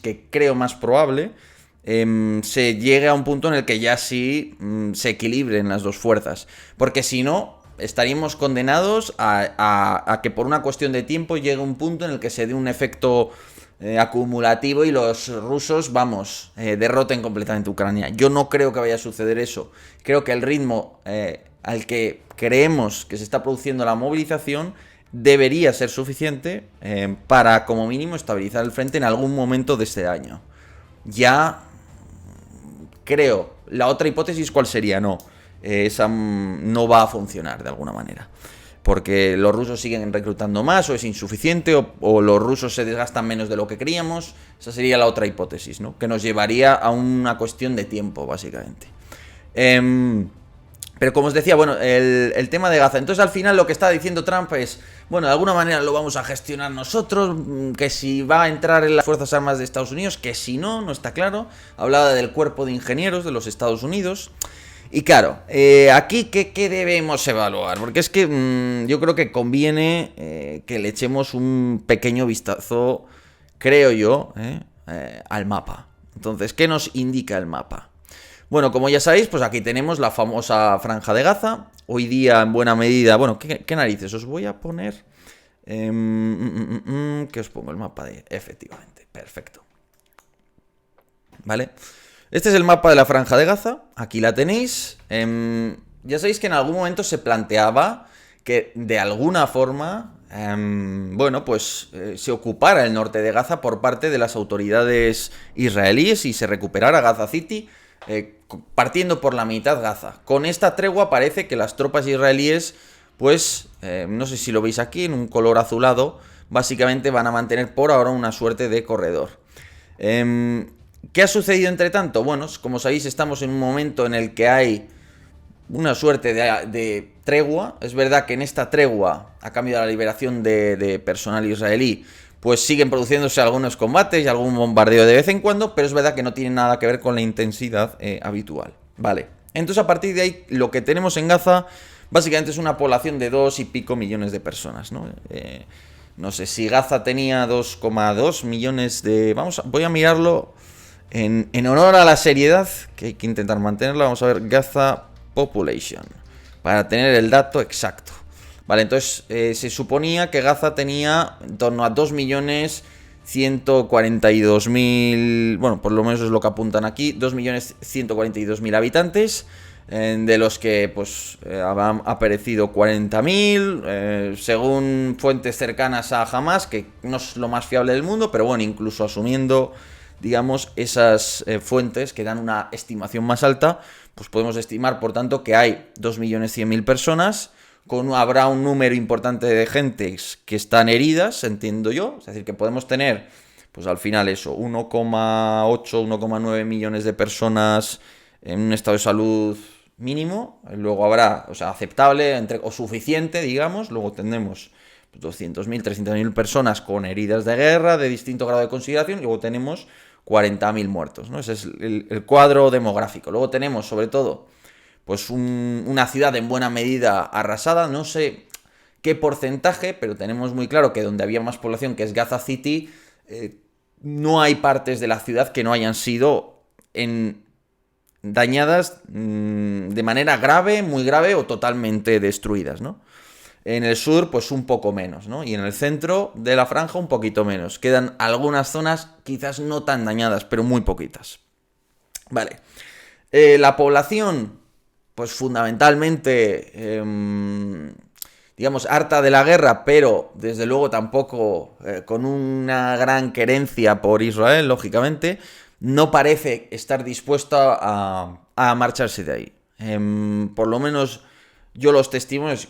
que creo más probable, se llegue a un punto en el que ya sí se equilibren las dos fuerzas. Porque si no, estaríamos condenados a que por una cuestión de tiempo llegue un punto en el que se dé un efecto acumulativo y los rusos, vamos, derroten completamente Ucrania. Yo no creo que vaya a suceder eso. Creo que el ritmo al que creemos que se está produciendo la movilización debería ser suficiente para, como mínimo, estabilizar el frente en algún momento de este año. Ya creo. La otra hipótesis, ¿cuál sería? No. Esa no va a funcionar de alguna manera. Porque los rusos siguen reclutando más, o es insuficiente, o los rusos se desgastan menos de lo que creíamos. Esa sería la otra hipótesis, ¿no? Que nos llevaría a una cuestión de tiempo, básicamente. Pero como os decía, bueno, el tema de Gaza. Entonces al final lo que está diciendo Trump es, bueno, de alguna manera lo vamos a gestionar nosotros, que si va a entrar en las Fuerzas Armadas de Estados Unidos, que si no, no está claro. Hablaba del cuerpo de ingenieros de los Estados Unidos. Y claro, aquí ¿qué debemos evaluar? Porque es que yo creo que conviene que le echemos un pequeño vistazo, creo yo, al mapa. Entonces, ¿qué nos indica el mapa? Bueno, como ya sabéis, pues aquí tenemos la famosa Franja de Gaza. Hoy día, en buena medida, bueno, ¿qué narices? Os voy a poner... ¿qué os pongo? El mapa de... Efectivamente, perfecto. ¿Vale? Este es el mapa de la Franja de Gaza. Aquí la tenéis. Ya sabéis que en algún momento se planteaba que de alguna forma, bueno, pues se ocupara el norte de Gaza por parte de las autoridades israelíes y se recuperara Gaza City, partiendo por la mitad Gaza. Con esta tregua parece que las tropas israelíes, pues, no sé si lo veis aquí, en un color azulado, básicamente van a mantener por ahora una suerte de corredor. ¿Qué ha sucedido entre tanto? Bueno, como sabéis, estamos en un momento en el que hay una suerte de tregua. Es verdad que en esta tregua, a cambio de la liberación de personal israelí, pues siguen produciéndose algunos combates y algún bombardeo de vez en cuando, pero es verdad que no tiene nada que ver con la intensidad habitual. Vale, entonces a partir de ahí lo que tenemos en Gaza básicamente es una población de 2 y pico millones de personas, ¿no? No sé si Gaza tenía 2,2 millones de... voy a mirarlo en honor a la seriedad, que hay que intentar mantenerla. Vamos a ver Gaza Population, para tener el dato exacto. Vale, entonces se suponía que Gaza tenía en torno a 2.142.000, bueno, por lo menos es lo que apuntan aquí, 2.142.000 habitantes, de los que pues ha perecido 40.000, según fuentes cercanas a Hamas, que no es lo más fiable del mundo, pero bueno, incluso asumiendo, digamos, esas fuentes que dan una estimación más alta, pues podemos estimar, por tanto, que hay 2.100.000 personas. Habrá un número importante de gentes que están heridas, entiendo yo. Es decir, que podemos tener, pues al final eso, 1,8, 1,9 millones de personas en un estado de salud mínimo. Luego habrá, o sea, aceptable o suficiente, digamos. Luego tendremos 200.000, 300.000 personas con heridas de guerra de distinto grado de consideración. Y luego tenemos 40.000 muertos, ¿no? Ese es el cuadro demográfico. Luego tenemos, sobre todo, pues una ciudad en buena medida arrasada. No sé qué porcentaje, pero tenemos muy claro que donde había más población, que es Gaza City, no hay partes de la ciudad que no hayan sido dañadas de manera grave, muy grave o totalmente destruidas, ¿no? En el sur, pues un poco menos, ¿no? Y en el centro de la franja, un poquito menos. Quedan algunas zonas quizás no tan dañadas, pero muy poquitas. Vale. La población, pues fundamentalmente, digamos, harta de la guerra, pero desde luego tampoco con una gran querencia por Israel, lógicamente, no parece estar dispuesta a marcharse de ahí. Por lo menos yo los testimonios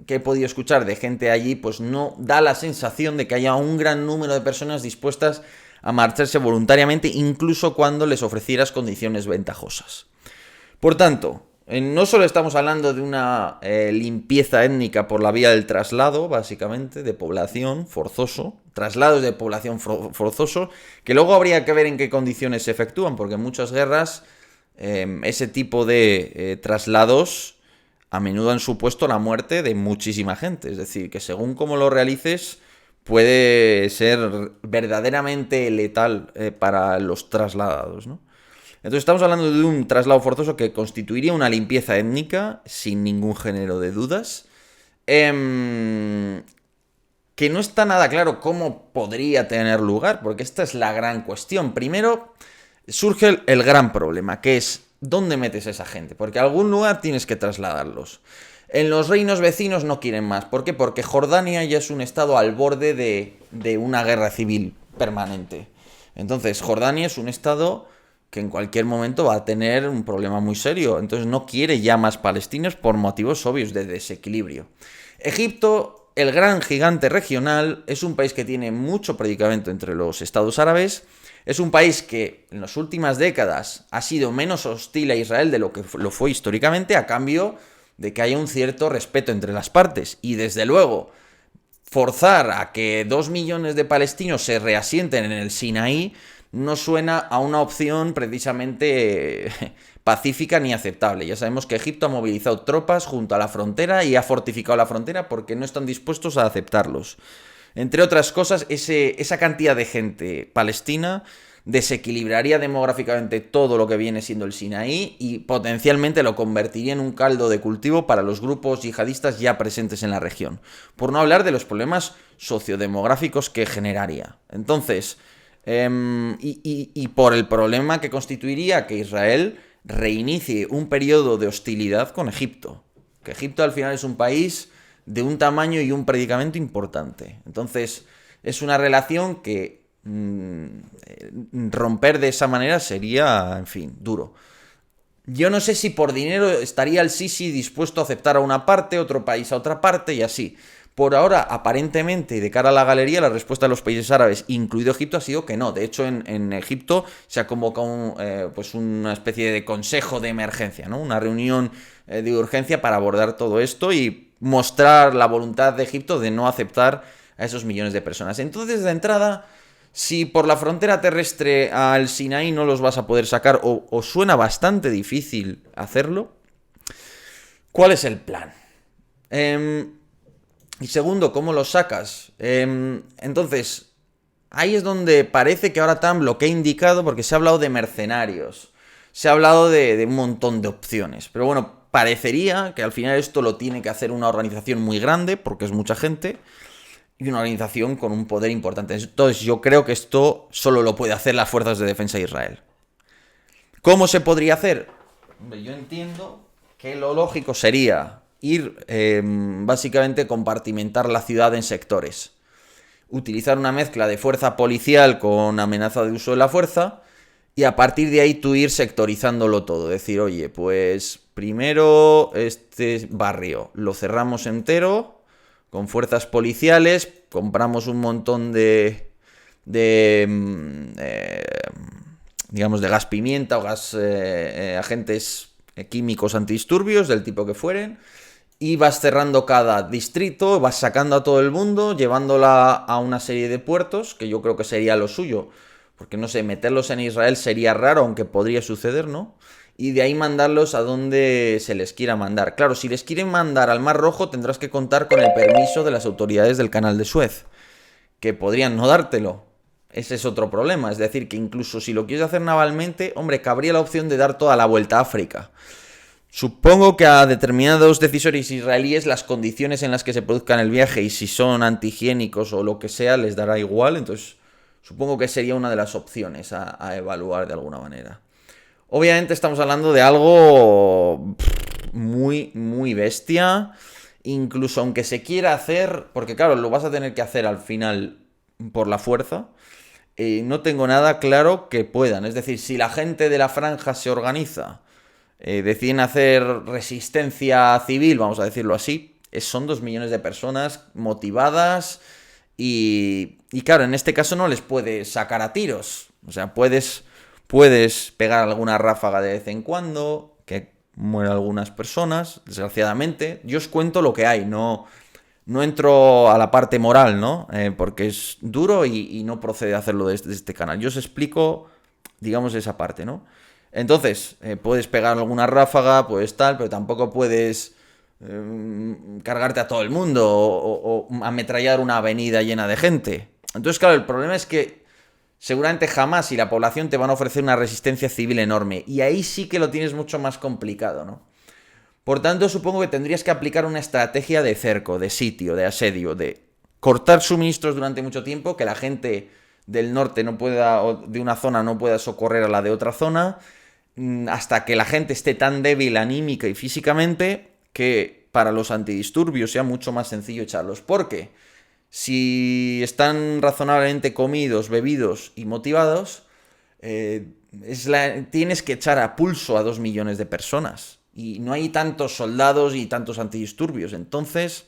que he podido escuchar de gente allí, pues no da la sensación de que haya un gran número de personas dispuestas a marcharse voluntariamente, incluso cuando les ofrecieras condiciones ventajosas. Por tanto, no solo estamos hablando de una limpieza étnica por la vía del traslado, básicamente, de población forzoso, traslados de población forzoso, que luego habría que ver en qué condiciones se efectúan, porque en muchas guerras ese tipo de traslados a menudo han supuesto la muerte de muchísima gente. Es decir, que según cómo lo realices, puede ser verdaderamente letal para los trasladados, ¿no? Entonces estamos hablando de un traslado forzoso que constituiría una limpieza étnica, sin ningún género de dudas, que no está nada claro cómo podría tener lugar, porque esta es la gran cuestión. Primero surge el gran problema, que es ¿dónde metes a esa gente? Porque a algún lugar tienes que trasladarlos. En los reinos vecinos no quieren más. ¿Por qué? Porque Jordania ya es un estado al borde de una guerra civil permanente. Entonces, Jordania es un estado que en cualquier momento va a tener un problema muy serio. Entonces no quiere ya más palestinos por motivos obvios de desequilibrio. Egipto, el gran gigante regional, es un país que tiene mucho predicamento entre los estados árabes. Es un país que en las últimas décadas ha sido menos hostil a Israel de lo que lo fue históricamente, a cambio de que haya un cierto respeto entre las partes. Y desde luego, forzar a que 2 millones de palestinos se reasienten en el Sinaí no suena a una opción precisamente pacífica ni aceptable. Ya sabemos que Egipto ha movilizado tropas junto a la frontera y ha fortificado la frontera porque no están dispuestos a aceptarlos. Entre otras cosas, esa cantidad de gente palestina desequilibraría demográficamente todo lo que viene siendo el Sinaí y potencialmente lo convertiría en un caldo de cultivo para los grupos yihadistas ya presentes en la región. Por no hablar de los problemas sociodemográficos que generaría. Entonces, y por el problema que constituiría que Israel reinicie un periodo de hostilidad con Egipto. Que Egipto al final es un país de un tamaño y un predicamento importante. Entonces, es una relación que romper de esa manera sería, en fin, duro. Yo no sé si por dinero estaría el Sisi dispuesto a aceptar a una parte, otro país a otra parte y así. Por ahora, aparentemente, y de cara a la galería, la respuesta de los países árabes, incluido Egipto, ha sido que no. De hecho, en Egipto se ha convocado pues una especie de consejo de emergencia, ¿no? Una reunión de urgencia para abordar todo esto y mostrar la voluntad de Egipto de no aceptar a esos millones de personas. Entonces, de entrada, si por la frontera terrestre al Sinaí no los vas a poder sacar, o suena bastante difícil hacerlo, ¿cuál es el plan? Y segundo, ¿cómo los sacas? Entonces, ahí es donde parece que ahora Trump lo que ha indicado, porque se ha hablado de mercenarios, se ha hablado de un montón de opciones, pero bueno, parecería que al final esto lo tiene que hacer una organización muy grande, porque es mucha gente, y una organización con un poder importante. Entonces yo creo que esto solo lo puede hacer las fuerzas de defensa de Israel. ¿Cómo se podría hacer? Yo entiendo que lo lógico sería ir, básicamente, compartimentar la ciudad en sectores. Utilizar una mezcla de fuerza policial con amenaza de uso de la fuerza y a partir de ahí tú ir sectorizándolo todo. Decir, oye, pues primero este barrio lo cerramos entero con fuerzas policiales, compramos un montón digamos, de gas pimienta o gas agentes químicos antidisturbios del tipo que fueren, y vas cerrando cada distrito, vas sacando a todo el mundo, llevándola a una serie de puertos, que yo creo que sería lo suyo, porque no sé, meterlos en Israel sería raro, aunque podría suceder, ¿no? Y de ahí mandarlos a donde se les quiera mandar. Claro, si les quieren mandar al Mar Rojo tendrás que contar con el permiso de las autoridades del Canal de Suez, que podrían no dártelo. Ese es otro problema, es decir, que incluso si lo quieres hacer navalmente, hombre, cabría la opción de dar toda la vuelta a África. Supongo que a determinados decisores israelíes las condiciones en las que se produzcan el viaje y si son antihigiénicos o lo que sea les dará igual, entonces supongo que sería una de las opciones a evaluar de alguna manera. Obviamente estamos hablando de algo muy, muy bestia, incluso aunque se quiera hacer, porque claro, lo vas a tener que hacer al final por la fuerza, no tengo nada claro que puedan. Es decir, si la gente de la franja se organiza, deciden hacer resistencia civil, vamos a decirlo así, son 2 millones de personas motivadas y claro, en este caso no les puedes sacar a tiros. O sea, puedes pegar alguna ráfaga de vez en cuando, que mueran algunas personas, desgraciadamente. Yo os cuento lo que hay, no entro a la parte moral, ¿no? Porque es duro y no procede a hacerlo desde este canal. Yo os explico, digamos, esa parte, ¿no? Entonces, puedes pegar alguna ráfaga, puedes tal, pero tampoco puedes cargarte a todo el mundo o ametrallar una avenida llena de gente. Entonces, claro, el problema es que seguramente Hamas y la población te van a ofrecer una resistencia civil enorme. Y ahí sí que lo tienes mucho más complicado, ¿no? Por tanto, supongo que tendrías que aplicar una estrategia de cerco, de sitio, de asedio, de cortar suministros durante mucho tiempo, que la gente del norte no pueda, o de una zona no pueda socorrer a la de otra zona, hasta que la gente esté tan débil anímica y físicamente que para los antidisturbios sea mucho más sencillo echarlos. Porque si están razonablemente comidos, bebidos y motivados, tienes que echar a pulso a 2 millones de personas. Y no hay tantos soldados y tantos antidisturbios. Entonces,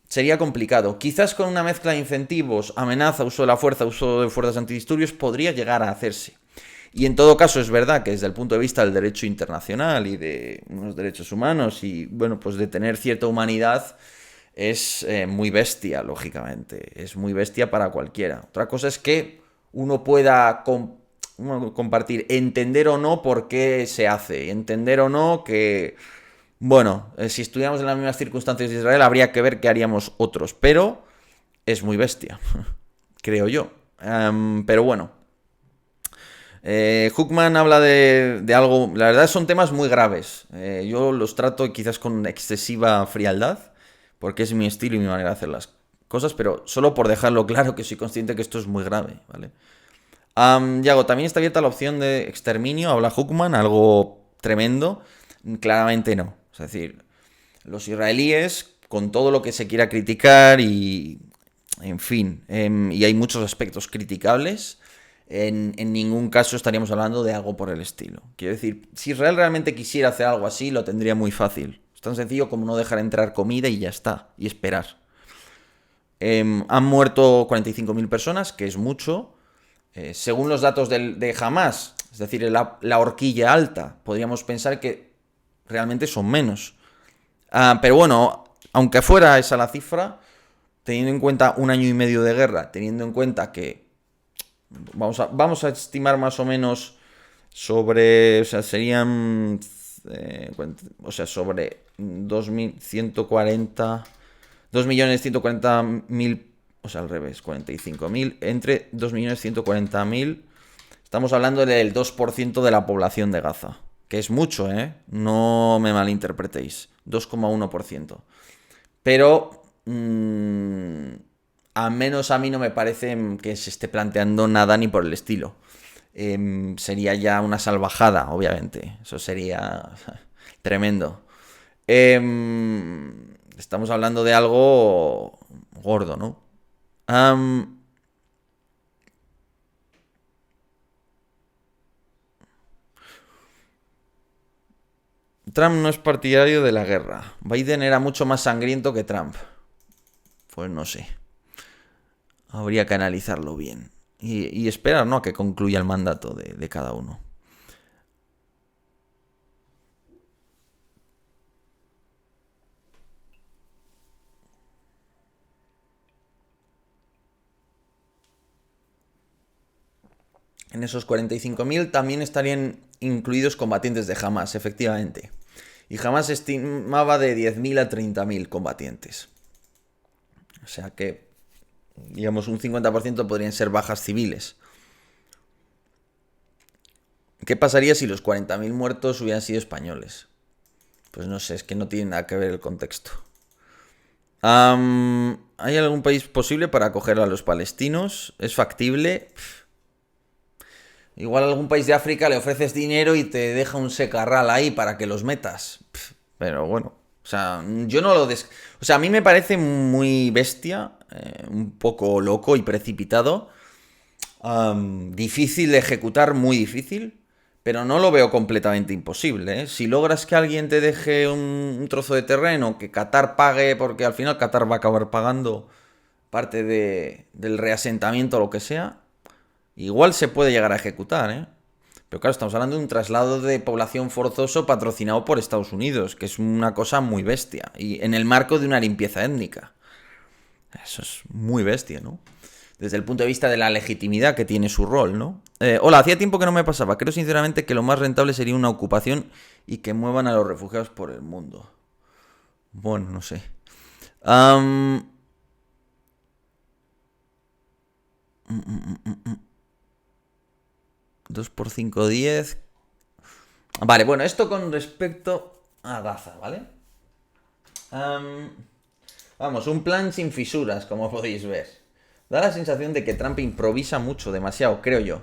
sería complicado. Quizás con una mezcla de incentivos, amenaza, uso de la fuerza, uso de fuerzas antidisturbios, podría llegar a hacerse. Y en todo caso es verdad que desde el punto de vista del derecho internacional y de unos derechos humanos y, bueno, pues de tener cierta humanidad, es muy bestia, lógicamente. Es muy bestia para cualquiera. Otra cosa es que uno pueda compartir, entender o no por qué se hace, entender o no que, bueno, si estuviéramos en las mismas circunstancias de Israel habría que ver qué haríamos otros, pero es muy bestia, creo yo. Pero bueno, Hookman habla de algo, la verdad son temas muy graves, yo los trato quizás con excesiva frialdad, porque es mi estilo y mi manera de hacer las cosas, pero solo por dejarlo claro que soy consciente que esto es muy grave, ¿vale? Yago, también está abierta la opción de exterminio, habla Hookman, algo tremendo. Claramente no. Es decir, los israelíes, con todo lo que se quiera criticar y, en fin, y hay muchos aspectos criticables, en ningún caso estaríamos hablando de algo por el estilo. Quiero decir, si Israel realmente quisiera hacer algo así, lo tendría muy fácil. Es tan sencillo como no dejar entrar comida y ya está, y esperar. Han muerto 45.000 personas, que es mucho. Según los datos de Hamas, es decir, la horquilla alta, podríamos pensar que realmente son menos. Pero bueno, aunque fuera esa la cifra, teniendo en cuenta 1 año y medio de guerra, teniendo en cuenta que vamos a estimar más o menos sobre, o sea, serían, sobre 2.140.000, o sea, al revés, 45.000, entre 2.140.000, estamos hablando del 2% de la población de Gaza, que es mucho, ¿eh? No me malinterpretéis, 2,1%. Pero, al menos a mí no me parece que se esté planteando nada ni por el estilo. Sería ya una salvajada, obviamente, eso sería tremendo. Estamos hablando de algo gordo, ¿no? Trump no es partidario de la guerra. Biden era mucho más sangriento que Trump. Pues no sé. Habría que analizarlo bien. Y esperar, ¿no?, a que concluya el mandato de cada uno. En esos 45.000 también estarían incluidos combatientes de Hamas, efectivamente. Y Hamas estimaba de 10.000 a 30.000 combatientes. O sea que, digamos, un 50% podrían ser bajas civiles. ¿Qué pasaría si los 40.000 muertos hubieran sido españoles? Pues no sé, es que no tiene nada que ver el contexto. ¿Hay algún país posible para acoger a los palestinos? ¿Es factible? Igual a algún país de África le ofreces dinero y te deja un secarral ahí para que los metas. Pero bueno, o sea, yo no lo... O sea, a mí me parece muy bestia, un poco loco y precipitado. Difícil de ejecutar, muy difícil. Pero no lo veo completamente imposible, ¿eh? Si logras que alguien te deje un trozo de terreno, que Qatar pague, porque al final Qatar va a acabar pagando parte del reasentamiento o lo que sea, igual se puede llegar a ejecutar, ¿eh? Pero claro, estamos hablando de un traslado de población forzoso patrocinado por Estados Unidos, que es una cosa muy bestia, y en el marco de una limpieza étnica. Eso es muy bestia, ¿no? Desde el punto de vista de la legitimidad que tiene su rol, ¿no? Hola, hacía tiempo que no me pasaba. Creo sinceramente que lo más rentable sería una ocupación y que muevan a los refugiados por el mundo. Bueno, no sé. Am, 2 por 5, 10. Vale, bueno, esto con respecto a Gaza, ¿vale? Am, vamos, un plan sin fisuras, como podéis ver. Da la sensación de que Trump improvisa mucho, demasiado, creo yo.